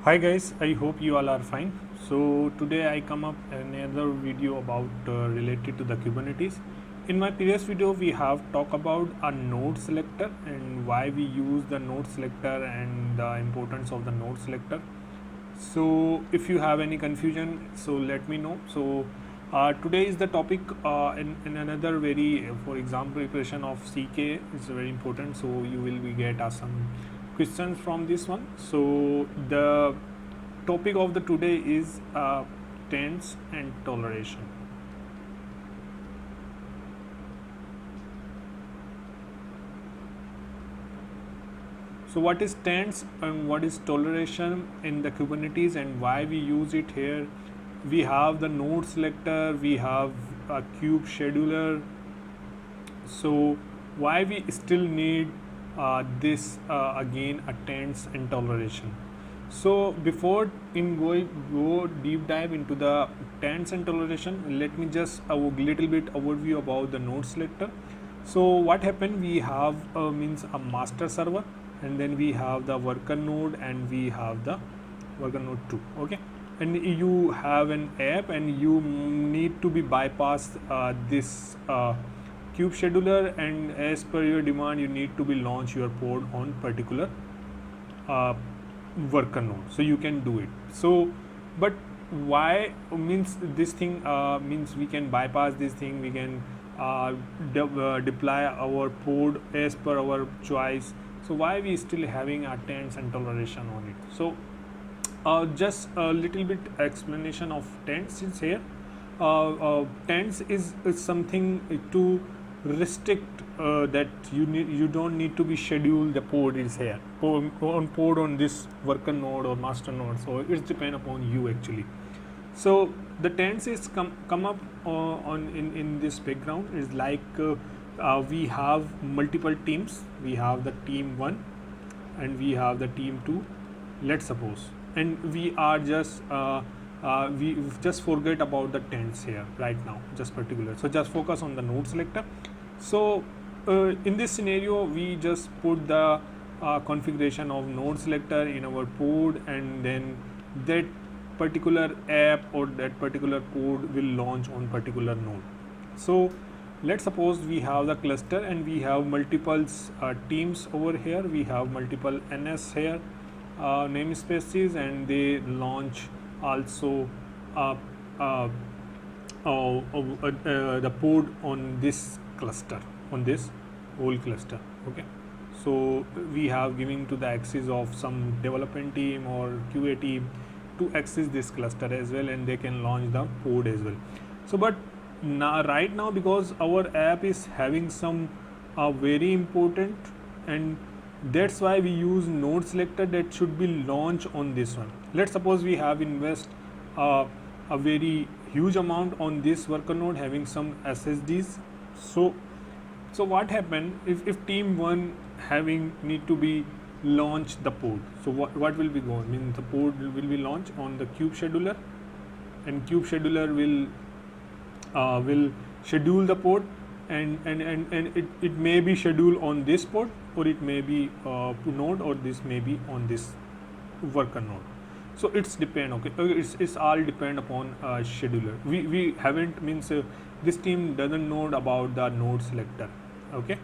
Hi guys, I hope you all are fine. So today I come up another video about related to the Kubernetes. In my previous video we have talked about a node selector and why we use the node selector and the importance of the node selector. So if you have any confusion, so let me know. So today is the topic in another very, for example, preparation of CK is very important. So you will be get some questions from this one. So the topic of the today is taints and toleration. So what is taints and what is toleration in the Kubernetes and why we use it here? We have the node selector, we have a kube scheduler. So why we still need this again a taints and toleration? So before go deep dive into the taints and toleration, let me just a little bit overview about the node selector. So what happened? We have means a master server, and then we have the worker node, and we have the worker node 2. Okay, and you have an app, and you need to be bypass this kube scheduler, and as per your demand, you need to be launch your pod on particular worker node, so you can do it. So but why means this thing means we can bypass this thing, we can deploy our pod as per our choice. So why we still having a taints and toleration on it? So just a little bit explanation of taints is here. Taints is something to restrict that you don't need to be scheduled the pod is here on pod on this worker node or master node. So it's depend upon you actually. So the taints is come up on in this background is like we have multiple teams. We have the team 1 and we have the team 2, let's suppose, and we are just we just forget about the taints here right now, just particular. So just focus on the node selector. So in this scenario we just put the configuration of node selector in our pod, and then that particular app or that particular pod will launch on particular node. So let's suppose we have the cluster and we have multiple teams over here. We have multiple NS here namespaces, and they launch also the pod on this cluster, on this whole cluster. Okay, so we have giving to the access of some development team or QA team to access this cluster as well, and they can launch the pod as well. So but now right now, because our app is having some very important, and that's why we use node selector that should be launched on this one. Let's suppose we have invest a very huge amount on this worker node having some SSDs. So what happened if team 1 having need to be launch the pod? So what will be going? I mean, the pod will be launched on the kube scheduler, and kube scheduler will schedule the pod, and it may be scheduled on this pod, or it may be node, or this may be on this worker node. So it's depend. Okay, it's all depend upon scheduler. We haven't means this team doesn't know about the node selector. Okay,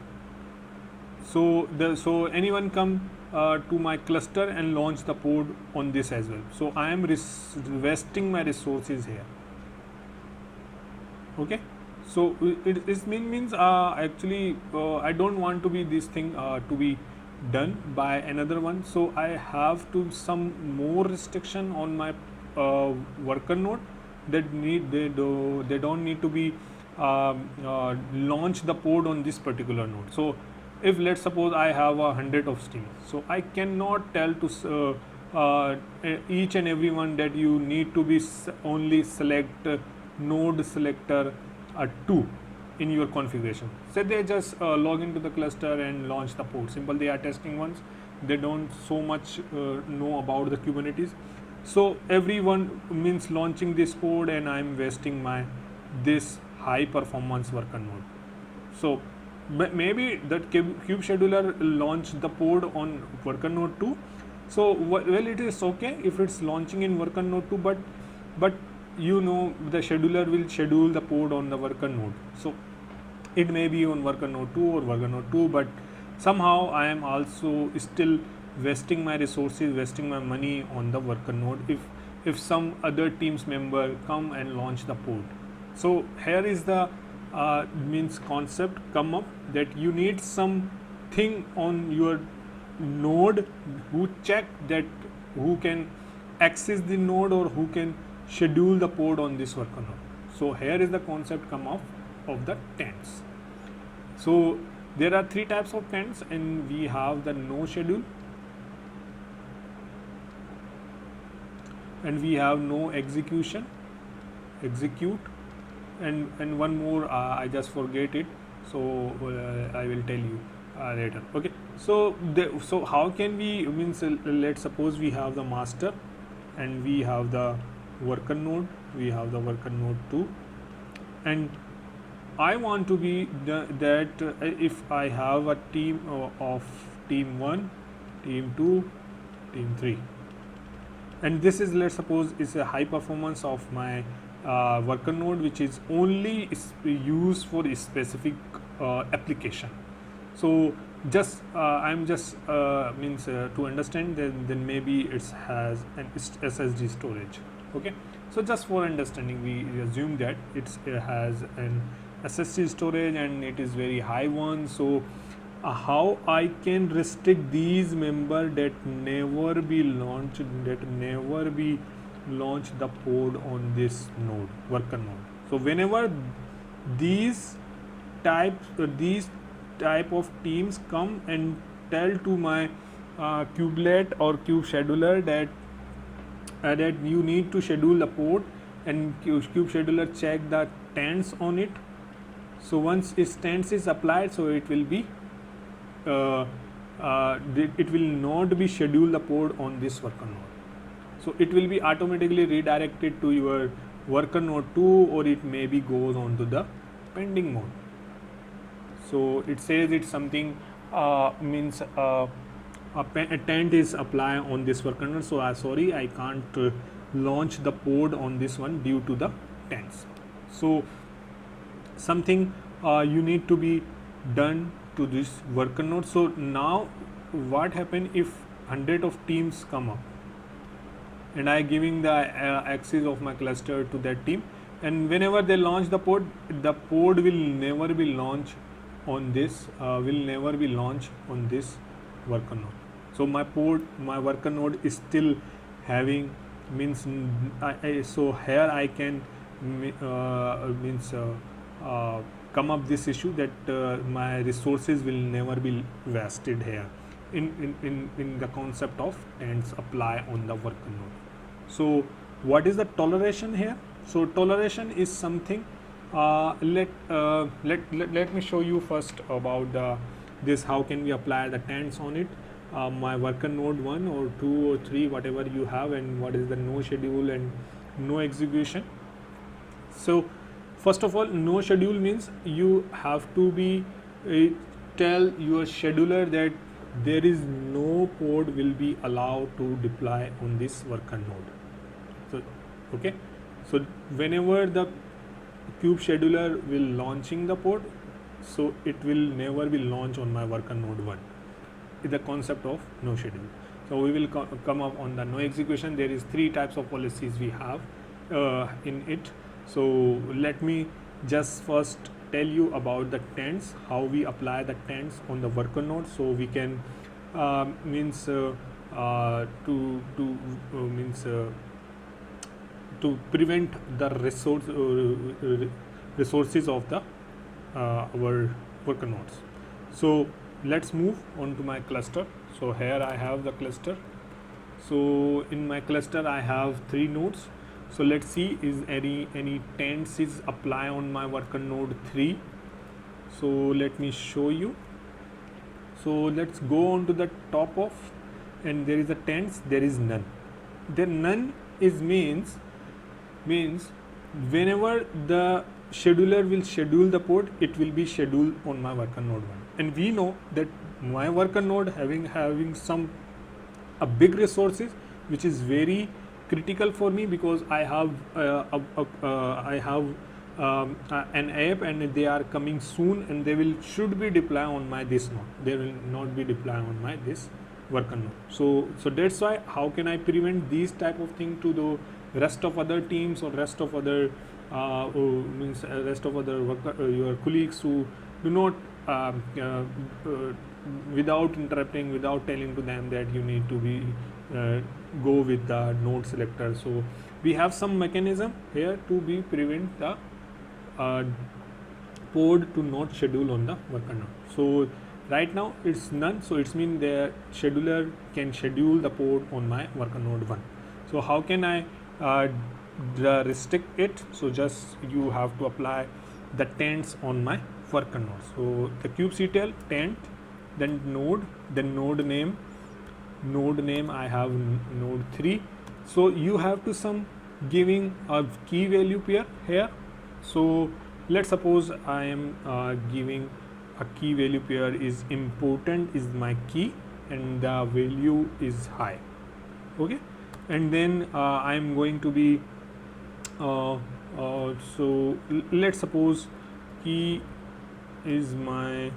so anyone come to my cluster and launch the pod on this as well. So I am investing my resources here. Okay, so it means actually I don't want to be this thing to be done by another one. So I have to some more restriction on my worker node that they don't need to be launch the pod on this particular node. So if let's suppose I have 100 of streams, so I cannot tell to each and everyone that you need to be only select node selector 2 in your configuration. So they just log into the cluster and launch the pod. Simple, they are testing ones. They don't so much know about the Kubernetes. So everyone means launching this pod, and I'm wasting my this high performance worker node. So maybe that kube scheduler launch the pod on worker node 2. So well, it is okay if it's launching in worker node 2, but you know the scheduler will schedule the pod on the worker node. So it may be on worker node 2 or worker node 2, but somehow I am also still wasting my resources, wasting my money on the worker node if some other team's member come and launch the pod. So here is the means concept come up that you need something on your node who check that who can access the node or who can schedule the pod on this worker node. So here is the concept come up of the taints. So there are three types of taints, and we have the no schedule, and we have no execute, and one more I just forget it, so I will tell you later. Okay, so so how can we means let's suppose we have the master and we have the worker node, we have the worker node 2, and I want to be that if I have a team of team 1, team 2, team 3, and this is, let's suppose, is a high performance of my worker node which is only used for a specific application. So just I'm just means to understand, then maybe it has an SSD storage. Okay, so just for understanding, we assume that it has an SSD storage and it is very high one. So how I can restrict these member that never be launched, the pod on this node, worker node. So whenever these type of teams come and tell to my kubelet or kube scheduler that you need to schedule the pod, and kube scheduler check the taints on it. So once its taints is applied, so it will be it will not be schedule the pod on this worker node. So it will be automatically redirected to your worker node 2, or it maybe goes on to the pending mode. So it says it's something means a taint is applied on this worker node. So sorry, I can't launch the pod on this one due to the taints. So something you need to be done to this worker node. So now what happen if 100 of teams come up and I giving the access of my cluster to that team, and whenever they launch the pod will never be launched on this worker node. So my worker node is still having means so here I can means come up this issue that my resources will never be wasted here in the concept of taints apply on the worker node. So what is the toleration here? So toleration is something let me show you first about this how can we apply the taints on it. My worker node 1 or 2 or 3 whatever you have, and what is the no schedule and no execution. So first of all, no schedule means you have to be tell your scheduler that there is no pod will be allowed to deploy on this worker node. So okay, so whenever the kube scheduler will launching the pod, so it will never be launched on my worker node 1. Is the concept of no schedule. So we will come up on the no execution. There is 3 types of policies we have in it. So let me just first tell you about the taints, how we apply the taints on the worker node, so we can means to prevent the resources of the our worker nodes. So let's move on to my cluster. So here I have the cluster. So in my cluster I have 3 nodes. So let's see is any taints is apply on my worker node 3. So let me show you. So let's go on to the top of, and there is a taints, there is none. Then none is means whenever the scheduler will schedule the pod, it will be scheduled on my worker node 1. And we know that my worker node having some a big resources which is very critical for me, because I have an app and they are coming soon, and they will should be deploy on my this node. They will not be deploy on my this worker node. So that's why how can I prevent these type of thing to the rest of other teams or rest of other rest of other worker, your colleagues who do not without interrupting, without telling to them that you need to be go with the node selector. So we have some mechanism here to be prevent the pod to not schedule on the worker node. So right now it's none, so it's mean the scheduler can schedule the pod on my worker node 1. So how can I restrict it? So just you have to apply the taints on my worker node. So the kubectl taint, then node name I have node 3. So you have to some giving a key value pair here. So let's suppose I am giving a key value pair is important is my key and the value is high. Okay, and then I am going to be so let's suppose key is my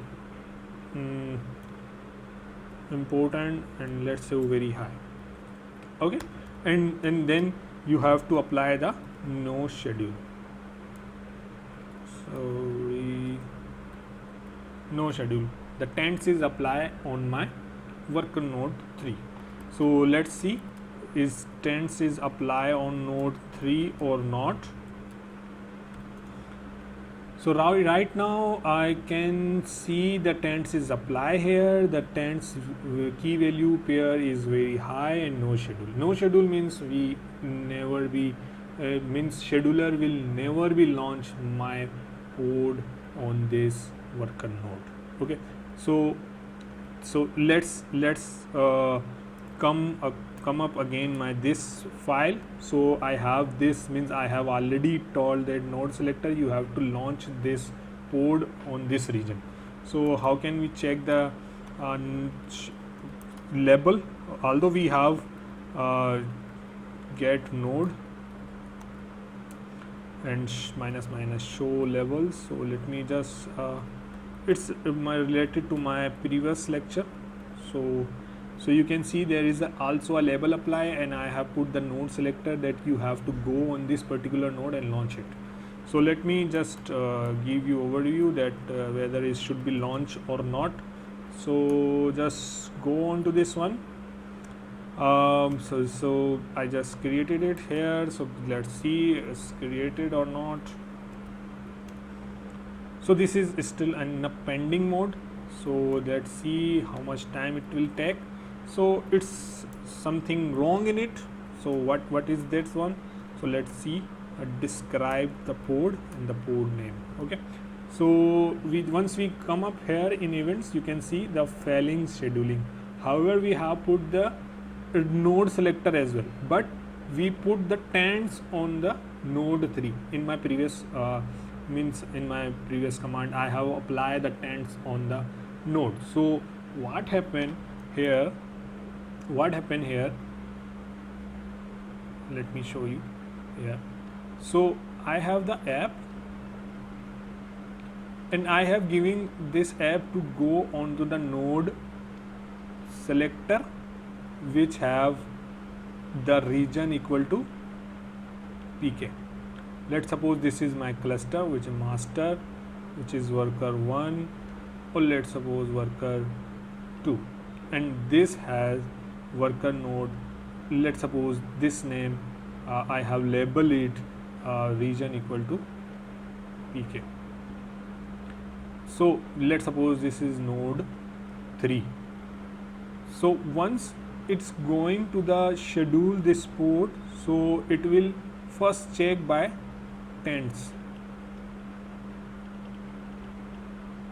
important and let's say very high. Okay, and then you have to apply the no schedule. Sorry, no schedule. The taints is apply on my worker node 3. So let's see is taints is apply on node 3 or not. So right now I can see the taints is apply here. The taints key value pair is very high and no schedule. No schedule means we never be means scheduler will never be launched my code on this worker node. Okay, so let's come up again my this file. So I have this means I have already told that node selector you have to launch this pod on this region. So how can we check the label? Although we have get node and minus show labels. So let me just it's related to my previous lecture. So you can see there is also a label apply, and I have put the node selector that you have to go on this particular node and launch it. So let me just give you overview that whether it should be launched or not. So just go on to this one. So I just created it here. So let's see it's created or not. So this is still in a pending mode. So let's see how much time it will take. So it's something wrong in it. So what is this one? So let's see. Describe the pod and the pod name. Okay. So once we come up here in events, you can see the failing scheduling. However, we have put the node selector as well, but we put the taints on the node 3 in my previous in my previous command. I have applied the taints on the node. So what happened here? Let me show you here. So I have the app, and I have giving this app to go onto the node selector which have the region equal to pk. Let's suppose this is my cluster which is master, which is worker 1, or let's suppose worker 2, and this has worker node. Let's suppose this name I have labeled it region equal to pk. So let's suppose this is node 3. So once it's going to the schedule this port, so it will first check by taints.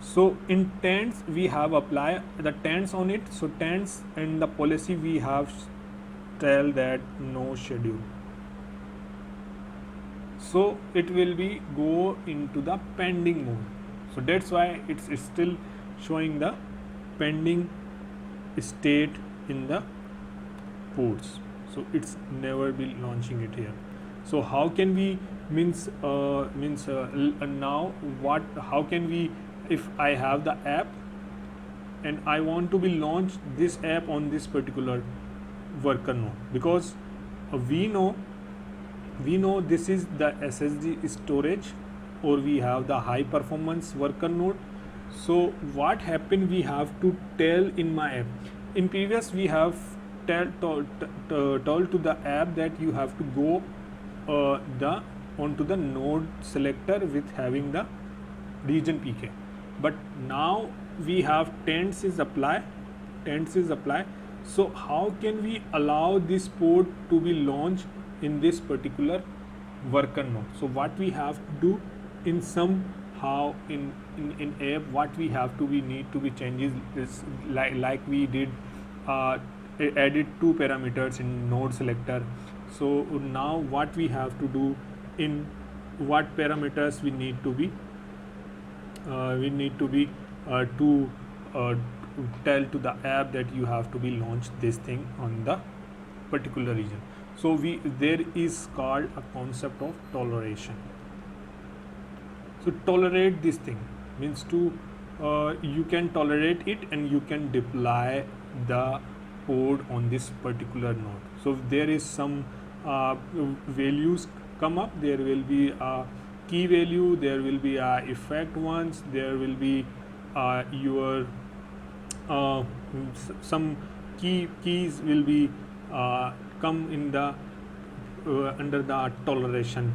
So in taints we have apply the taints on it. So taints and the policy we have tell that no schedule. So it will be go into the pending mode. So that's why it's still showing the pending state in the ports, so it's never be launching it here. So how can we now what how can we, if I have the app and I want to be launched this app on this particular worker node, because we know this is the SSD storage, or we have the high performance worker node. So what happened, we have to tell in my app. In previous we have told to the app that you have to go onto the node selector with having the region PK, but now we have Taints is apply. So how can we allow this port to be launched in this particular worker node? So what we have to do, in somehow in app, what we have to, we need to be changes is like we did added 2 parameters in node selector. So now what we have to do, in what parameters we need to be to tell to the app that you have to be launched this thing on the particular region. So there is called a concept of toleration. So tolerate this thing means to you can tolerate it and you can deploy the code on this particular node. So there is some values come up. There will be a key value, there will be a effect ones, there will be your some keys will be come in the under the toleration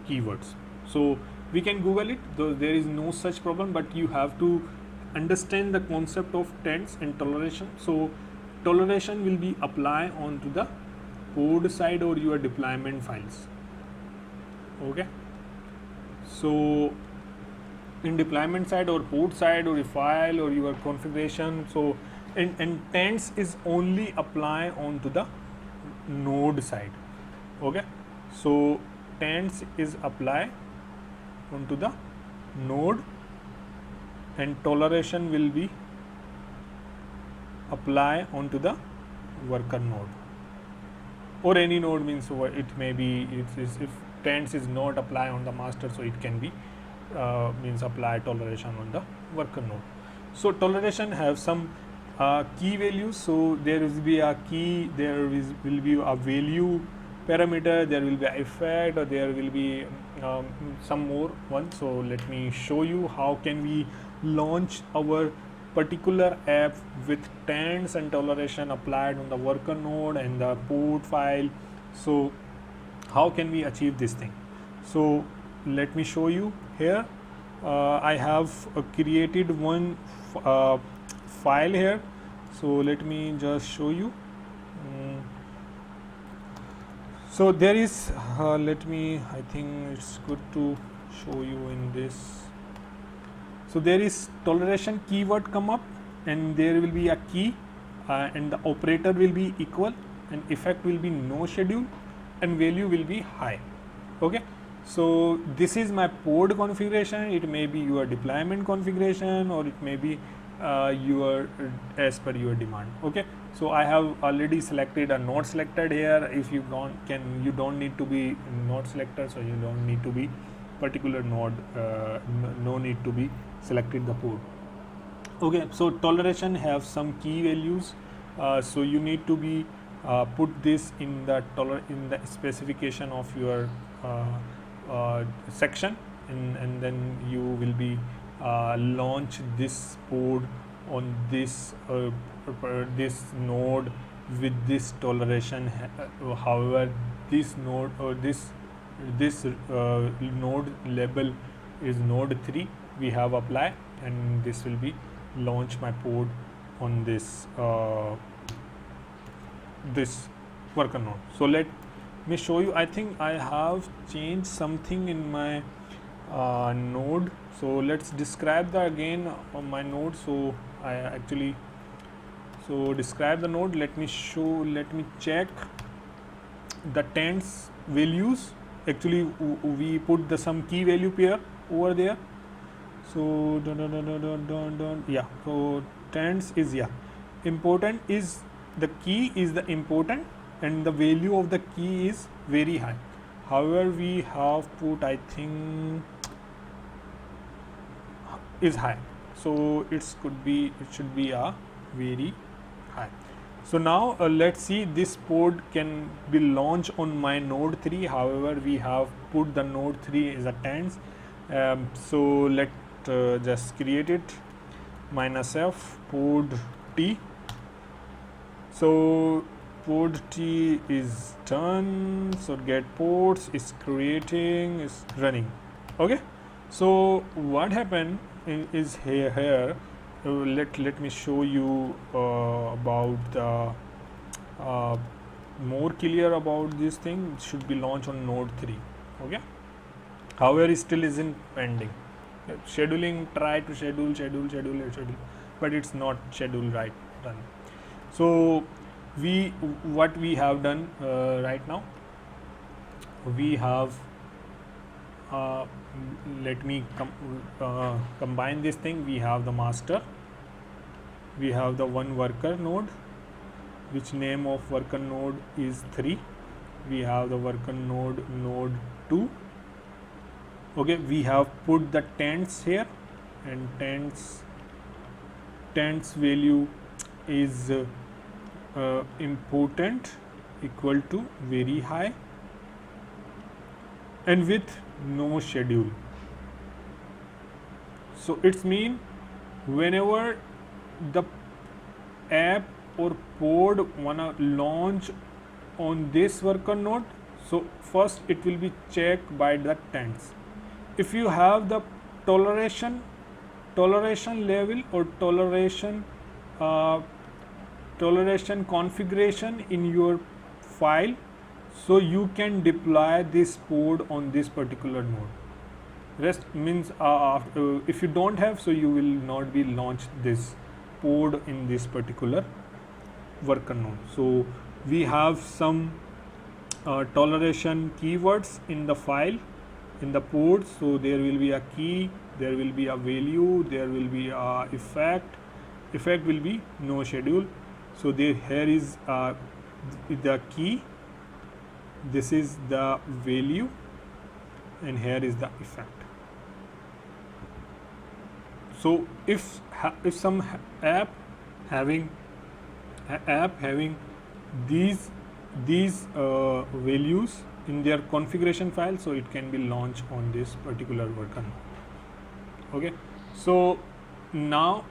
keywords. So we can Google it, though there is no such problem, but you have to understand the concept of Taints and toleration. So toleration will be applied onto the code side or your deployment files. Okay, so in deployment side or port side or a file or your configuration, so and Taints is only apply onto the node side. Okay, so Taints is apply onto the node and toleration will be apply onto the worker node or any node. Means it may be if Taints is not apply on the master, so it can be means apply toleration on the worker node. So toleration have some key values. So there will be a key, there will be a value parameter, there will be a effect, or there will be some more one. So let me show you how can we launch our particular app with Taints and toleration applied on the worker node and the port file. So how can we achieve this thing? So let me show you here. I have created one file here, so let me just show you. So there is I think it's good to show you in this. So there is toleration keyword come up, and there will be a key and the operator will be equal, and effect will be no schedule, and value will be high. Okay, so this is my port configuration. It may be your deployment configuration, or it may be your as per your demand. Okay, so I have already selected a not selected here. If you don't need to be not selected, so you don't need to be particular node, no need to be selected the port. Okay, so toleration have some key values, so you need to be put this in the specification of your section, and then you will be launch this port on this this node with this toleration. However, this node or this node label is node 3 we have applied, and this will be launch my port on this this worker node. So let me show you. I think I have changed something in my node, so let's describe that again on my node. So I actually describe the node. Let me check the Taints values. Actually we put the some key value pair over there. So yeah, so Taints is important is the key is the important and the value of the key is very high. However, we have put, I think, is high, so it should be a very high. So now let's see, this pod can be launched on my node 3. However, we have put the node 3 as a Taints. So let just create it, -f pod t. So pod t is done. So get ports is creating, is running. Okay. So what happened is here. Let me show you about the more clear about this thing. It should be launched on node 3. Okay. However, it still isn't pending. Scheduling, try to schedule, but it's not scheduled right done. So what we have done right now, we have let me combine this thing. We have the master, we have the one worker node, which name of worker node is 3. We have the worker node 2. Okay, we have put the Taints here, and Taints value is important, equal to very high, and with no schedule. So it's mean whenever the app or pod wanna launch on this worker node, so first it will be checked by the Taints. If you have the toleration level or toleration configuration in your file, so you can deploy this pod on this particular node. Rest means if you don't have, so you will not be launched this pod in this particular worker node. So we have some toleration keywords in the file, in the pod. So there will be a key, there will be a value, there will be a effect will be no schedule. So here is the key, this is the value, and here is the effect. So if some app having these values in their configuration file, so it can be launched on this particular worker node. Okay, so now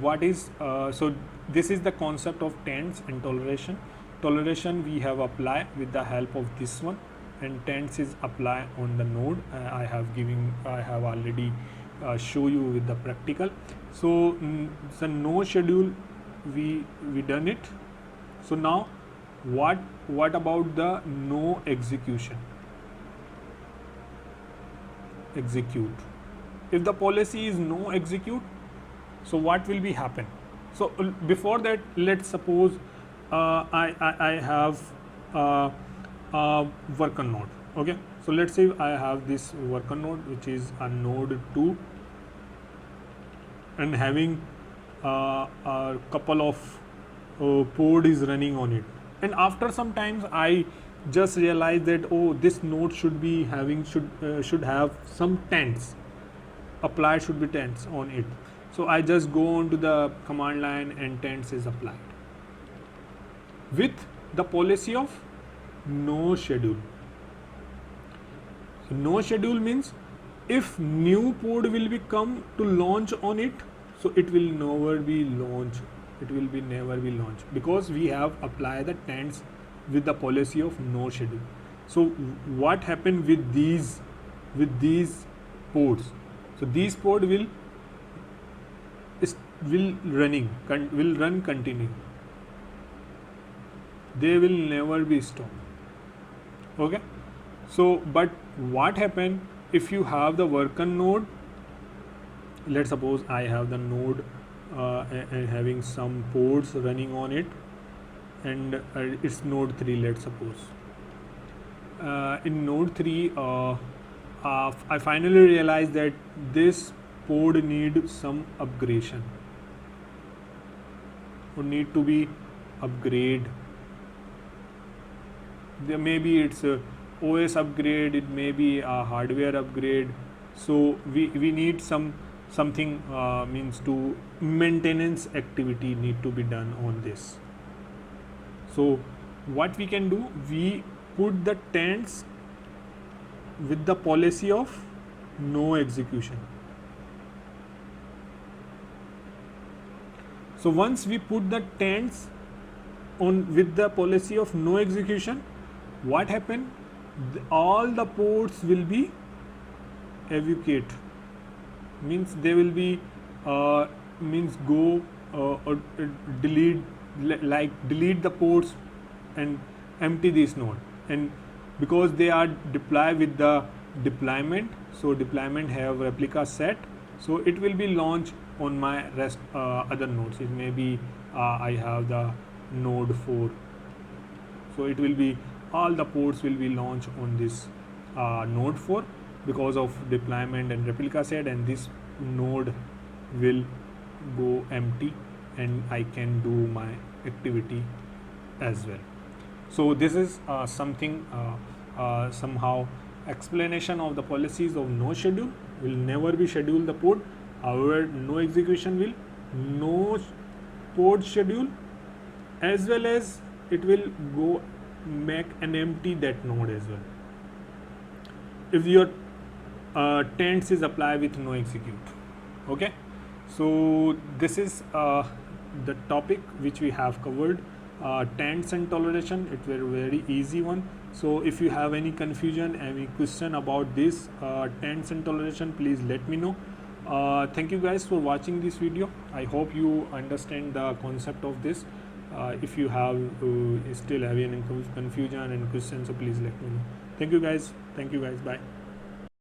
what is so this is the concept of Taints and toleration. Toleration we have applied with the help of this one, and Taints is applied on the node. I have already show you with the practical. So the no schedule we done it. So now what about the no execution? Execute. If the policy is no execute, so what will be happen? So before that, let's suppose I have a worker node. Okay, so let's say I have this worker node, which is a node 2, and having a couple of pod is running on it. And after some times, I just realized that, oh, this node should be having should have some Taints applied, should be Taints on it. So I just go on to the command line and Taints is applied with the policy of no schedule. So no schedule means if new pod will be come to launch on it, so it will never be launched. It will be never be launched because we have applied the Taints with the policy of no schedule. So what happened with these pods? So these pod will run continue. They will never be stopped. Okay. So but what happened if you have the worker node? Let's suppose I have the node and having some pods running on it, and it's node 3. Let's suppose in node 3 I finally realized that this pod need some upgradation or need to be upgrade. There maybe it's a OS upgrade, it may be a hardware upgrade. So we need something means to maintenance activity need to be done on this. So what we can do, we put the taints with the policy of no execution. So once we put the taints on with the policy of no execution, what happen? All the ports will be evacuate. Means they will be means go or delete like delete the ports and empty this node. And because they are deployed with the deployment, so deployment have replica set, so it will be launched on my rest other nodes. It may be I have the node 4, so it will be all the ports will be launched on this node 4 because of deployment and replica set, and this node will go empty and I can do my activity as well. So this is something somehow explanation of the policies of no schedule. Will never be schedule the port, however no execution will no port schedule, as well as it will go make an empty that node as well if your taints is applied with no execute. Okay, so this is the topic which we have covered, taints and toleration. It's a very easy one. So if you have any confusion, any question about this taints and toleration, please let me know. Thank you guys for watching this video. I hope you understand the concept of this. If you have still having any confusion and questions, so please let me know. Thank you guys. Bye.